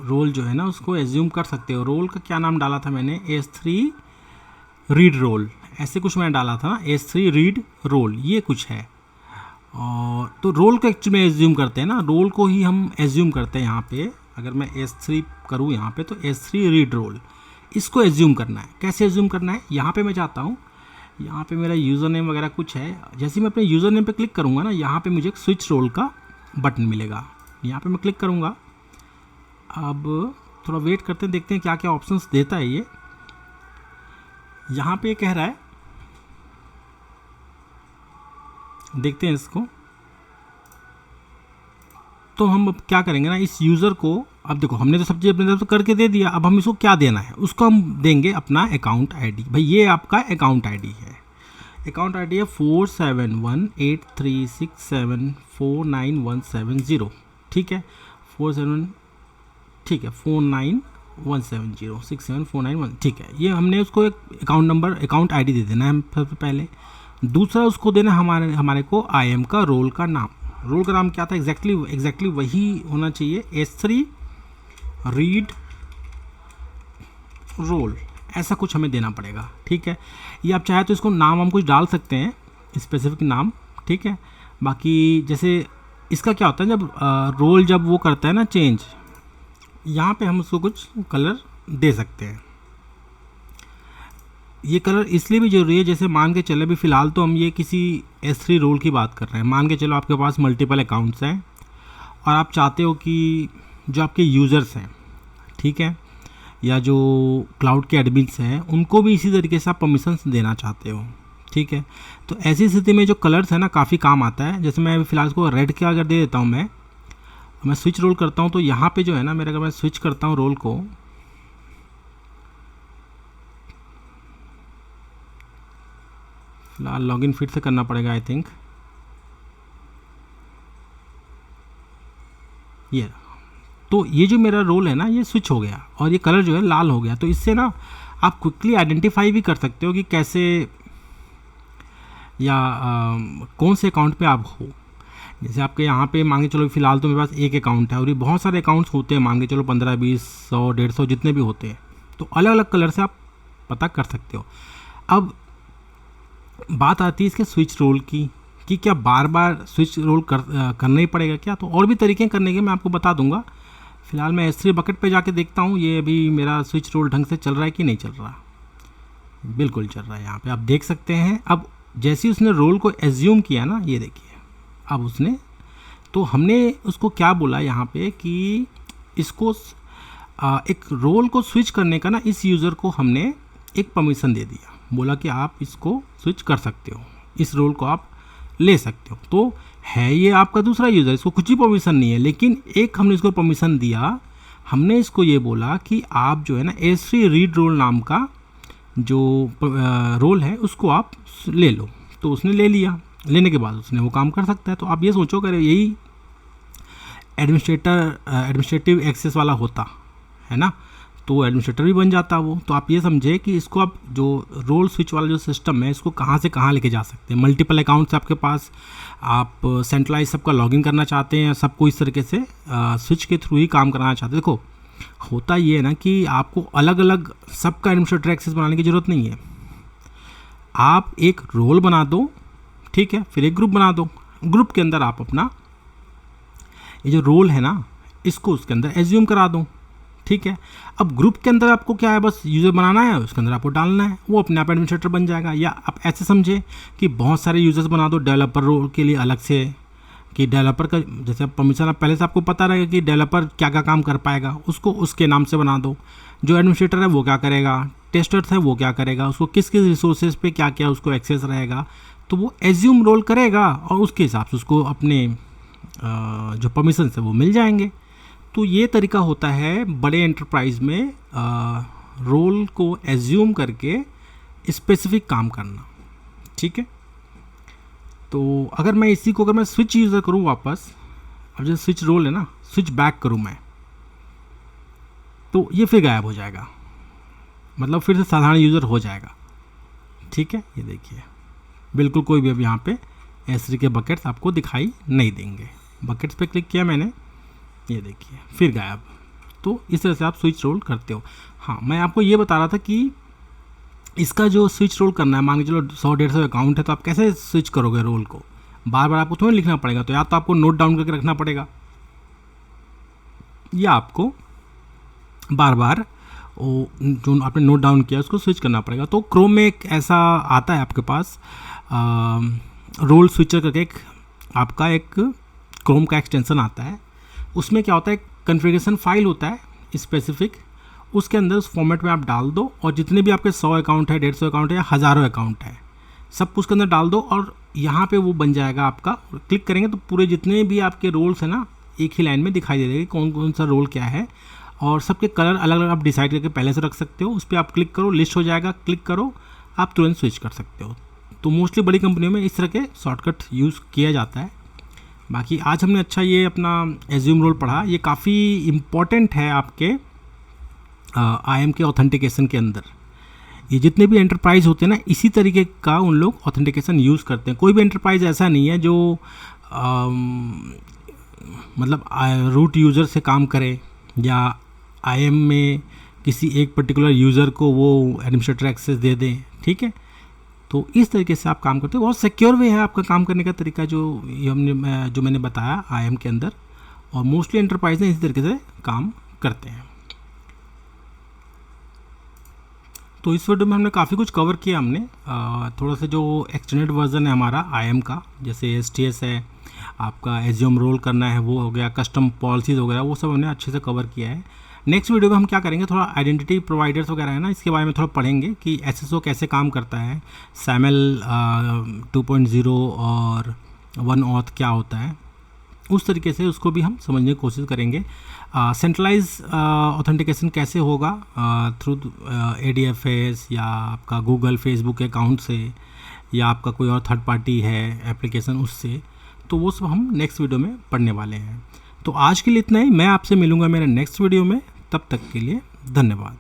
रोल जो है ना उसको एज्यूम कर सकते हो। रोल का क्या नाम डाला था मैंने, S3 रीड रोल, ऐसे कुछ मैंने डाला था ना, S3 रीड रोल, ये कुछ है। और तो रोल को एक्चुअली में एज्यूम करते हैं ना, रोल को ही हम एज्यूम करते हैं। यहाँ पे अगर मैं S3 करूँ यहाँ पे, तो S3 रीड रोल, इसको एज्यूम करना है। कैसे एज्यूम करना है, यहाँ पे मैं जाता हूँ, यहाँ पे मेरा यूज़र नेम वगैरह कुछ है। जैसे मैं अपने यूज़र नेम पे क्लिक करूँगा ना, यहाँ पे मुझे एक स्विच रोल का बटन मिलेगा, यहाँ पे मैं क्लिक करूँगा। अब थोड़ा वेट करते हैं, देखते हैं क्या क्या ऑप्शंस देता है ये। यहाँ पे कह रहा है, देखते हैं इसको। तो हम अब क्या करेंगे ना, इस यूज़र को, अब देखो हमने तो सब चीज़ अपने तरफ से करके दे दिया, अब हम इसको क्या देना है, उसको हम देंगे अपना अकाउंट आईडी। भाई ये आपका अकाउंट आईडी है, अकाउंट आईडी है 471836749170, ठीक है, 47, ठीक है, 491706749, ठीक है। ये हमने उसको एक अकाउंट नंबर, अकाउंट आईडी दे देना है सबसे पहले। दूसरा उसको देना हमारे को IAM का रोल का नाम। रोल का नाम क्या था, एग्जैक्टली वही होना चाहिए, S3 रीड रोल, ऐसा कुछ हमें देना पड़ेगा, ठीक है। ये आप चाहे तो इसको नाम हम कुछ डाल सकते हैं, स्पेसिफिक नाम, ठीक है। बाकी जैसे इसका क्या होता है, जब रोल जब वो करता है ना चेंज, यहाँ पे हम उसको कुछ कलर दे सकते हैं। ये कलर इसलिए भी ज़रूरी है, जैसे मान के चले भी फ़िलहाल तो हम ये किसी S3 रोल की बात कर रहे हैं। मान के चलो आपके पास मल्टीपल अकाउंट्स हैं और आप चाहते हो कि जो आपके यूज़र्स हैं, ठीक है, या जो क्लाउड के एडमिन्स हैं, उनको भी इसी तरीके से आप परमिशंस देना चाहते हो, ठीक है। तो ऐसी स्थिति में जो कलर्स है ना काफ़ी काम आता है। जैसे मैं अभी फ़िलहाल इसको रेड के अगर दे देता हूँ, मैं स्विच रोल करता हूँ, तो यहाँ पे जो है ना मेरा, अगर मैं स्विच करता हूँ रोल को, फिलहाल लॉगिन फिर से करना पड़ेगा आई थिंक, ये। तो ये जो मेरा रोल है ना ये स्विच हो गया और ये कलर जो है लाल हो गया। तो इससे ना आप क्विकली आइडेंटिफाई भी कर सकते हो कि कैसे या कौन से अकाउंट पे आप हो। जैसे आपके यहाँ पे मान के चलो फ़िलहाल तो मेरे पास एक अकाउंट है और ये बहुत सारे अकाउंट्स होते हैं, मान के चलो 15, 20, 100, 150 जितने भी होते हैं, तो अलग अलग कलर से आप पता कर सकते हो। अब बात आती है इसके स्विच रोल की, कि क्या बार बार स्विच रोल करना ही पड़ेगा क्या। तो और भी तरीके करने के मैं आपको बता दूंगा। फ़िलहाल मैं S3 बकेट पे जाके देखता हूँ ये अभी मेरा स्विच रोल ढंग से चल रहा है कि नहीं चल रहा। बिल्कुल चल रहा है, यहाँ पे आप देख सकते हैं। अब जैसे उसने रोल को एज्यूम किया ना, ये देखिए अब उसने, तो हमने उसको क्या बोला यहाँ पे कि इसको एक रोल को स्विच करने का ना, इस यूज़र को हमने एक परमिशन दे दिया, बोला कि आप इसको स्विच कर सकते हो, इस रोल को आप ले सकते हो। तो है ये आपका दूसरा यूज़र, इसको कुछ ही परमिशन नहीं है, लेकिन एक हमने इसको परमिशन दिया, हमने इसको ये बोला कि आप जो है ना S3 रीड रोल नाम का जो रोल है उसको आप ले लो। तो उसने ले लिया, लेने के बाद उसने वो काम कर सकता है। तो आप ये सोचो अगर यही एडमिनिस्ट्रेटिव एक्सेस वाला होता है ना, तो एडमिनिस्ट्रेटर भी बन जाता वो। तो आप ये समझे कि इसको आप जो रोल स्विच वाला जो सिस्टम है इसको कहाँ से कहाँ लेके जा सकते हैं। मल्टीपल अकाउंट्स आपके पास, आप सेंट्रलाइज सबका लॉगिन करना चाहते हैं, सबको इस तरीके से स्विच के थ्रू ही काम कराना चाहते हैं। देखो होता ये है ना कि आपको अलग अलग सबका एडमिनिस्ट्रेटर एक्सेस बनाने की ज़रूरत नहीं है। आप एक रोल बना दो, ठीक है, फिर एक ग्रुप बना दो, ग्रुप के अंदर आप अपना ये जो रोल है ना इसको उसके अंदर एज्यूम करा दूँ, ठीक है। अब ग्रुप के अंदर आपको क्या है, बस यूज़र बनाना है, उसके अंदर आपको डालना है, वो अपने आप एडमिनिस्ट्रेटर बन जाएगा। या आप ऐसे समझे कि बहुत सारे यूज़र्स बना दो डेवलपर रोल के लिए अलग से, कि डेवलपर का जैसे परमिशन आप पहले से आपको पता रहेगा कि डेवलपर क्या क्या काम कर पाएगा, उसको उसके नाम से बना दो। जो एडमिनिस्ट्रेटर है वो क्या करेगा, टेस्टर्स है वो क्या करेगा, उसको किस किस रिसोर्सेज पे क्या क्या उसको एक्सेस रहेगा, तो वो एज्यूम रोल करेगा और उसके हिसाब से उसको अपने जो परमिशन है वो मिल जाएंगे। तो ये तरीका होता है बड़े एंटरप्राइज में रोल को एज्यूम करके स्पेसिफिक काम करना, ठीक है। तो अगर मैं इसी को अगर मैं स्विच यूज़र करूँ वापस, अब जो स्विच रोल है ना, स्विच बैक करूँ मैं, तो ये फिर गायब हो जाएगा, मतलब फिर से साधारण यूज़र हो जाएगा, ठीक है। ये देखिए बिल्कुल कोई भी अब यहाँ पे S3 के बकेट्स आपको दिखाई नहीं देंगे। बकेट्स पे क्लिक किया मैंने, ये देखिए फिर गायब। तो इस तरह से आप स्विच रोल करते हो। हाँ, मैं आपको ये बता रहा था कि इसका जो स्विच रोल करना है, मान के चलो 100-150 अकाउंट है, तो आप कैसे स्विच करोगे रोल को, बार बार आपको थोड़ा लिखना पड़ेगा, तो या तो आपको नोट डाउन करके रखना पड़ेगा या आपको बार बार वो जो आपने नोट डाउन किया उसको स्विच करना पड़ेगा। तो क्रोम में एक ऐसा आता है आपके पास रोल स्विचर करके एक क्रोम का एक्सटेंशन आता है। उसमें क्या होता है, कॉन्फ़िगरेशन फाइल होता है स्पेसिफिक, उसके अंदर उस फॉर्मेट में आप डाल दो और जितने भी आपके 100 अकाउंट है, 150 अकाउंट है या हज़ारों अकाउंट है, सब उसके अंदर डाल दो और यहाँ पे वो बन जाएगा आपका। क्लिक करेंगे तो पूरे जितने भी आपके रोल्स हैं ना एक ही लाइन में दिखाई दे देगा कौन कौन सा रोल क्या है, और सबके कलर अलग अलग आप डिसाइड करके पहले से रख सकते हो। उस पर आप क्लिक करो, लिस्ट हो जाएगा, क्लिक करो, आप तुरंत स्विच कर सकते हो। तो मोस्टली बड़ी कंपनियों में इस तरह के शॉर्टकट यूज़ किया जाता है। बाकी आज हमने अच्छा ये अपना एज्यूम रोल पढ़ा, ये काफ़ी इम्पॉर्टेंट है आपके IAM के ऑथेंटिकेशन के अंदर। ये जितने भी एंटरप्राइज होते हैं ना इसी तरीके का उन लोग ऑथेंटिकेशन यूज़ करते हैं। कोई भी एंटरप्राइज ऐसा नहीं है जो मतलब रूट यूज़र से काम करे या IAM में किसी एक पर्टिकुलर यूज़र को वो एडमिनिस्ट्रेटर एक्सेस दे दें, ठीक है। तो इस तरीके से आप काम करते हो, बहुत सिक्योर वे है आपका काम करने का तरीका जो मैंने बताया IAM के अंदर, और मोस्टली एंटरप्राइज इसी तरीके से काम करते हैं। तो इस वीडियो में हमने काफ़ी कुछ कवर किया। हमने थोड़ा सा जो एक्सटेंडेड वर्जन है हमारा IAM का, जैसे STS है, आपका एज्यूम रोल करना है वो हो गया, कस्टम पॉलिसीज़ वगैरह वो सब हमने अच्छे से कवर किया है। नेक्स्ट वीडियो में हम क्या करेंगे, थोड़ा आइडेंटिटी प्रोवाइडर्स वगैरह है ना, इसके बारे में थोड़ा पढ़ेंगे कि SSO कैसे काम करता है, SAML 2.0 और 1 ऑथ क्या होता है, उस तरीके से उसको भी हम समझने की कोशिश करेंगे। सेंट्रलाइज ऑथेंटिकेशन कैसे होगा थ्रू ADFS या आपका गूगल फेसबुक अकाउंट से या आपका कोई और थर्ड पार्टी है एप्लीकेशन उससे, तो वो सब हम नेक्स्ट वीडियो में पढ़ने वाले हैं। तो आज के लिए इतना ही, मैं आपसे मिलूँगा मेरे नेक्स्ट वीडियो में, तब तक के लिए धन्यवाद।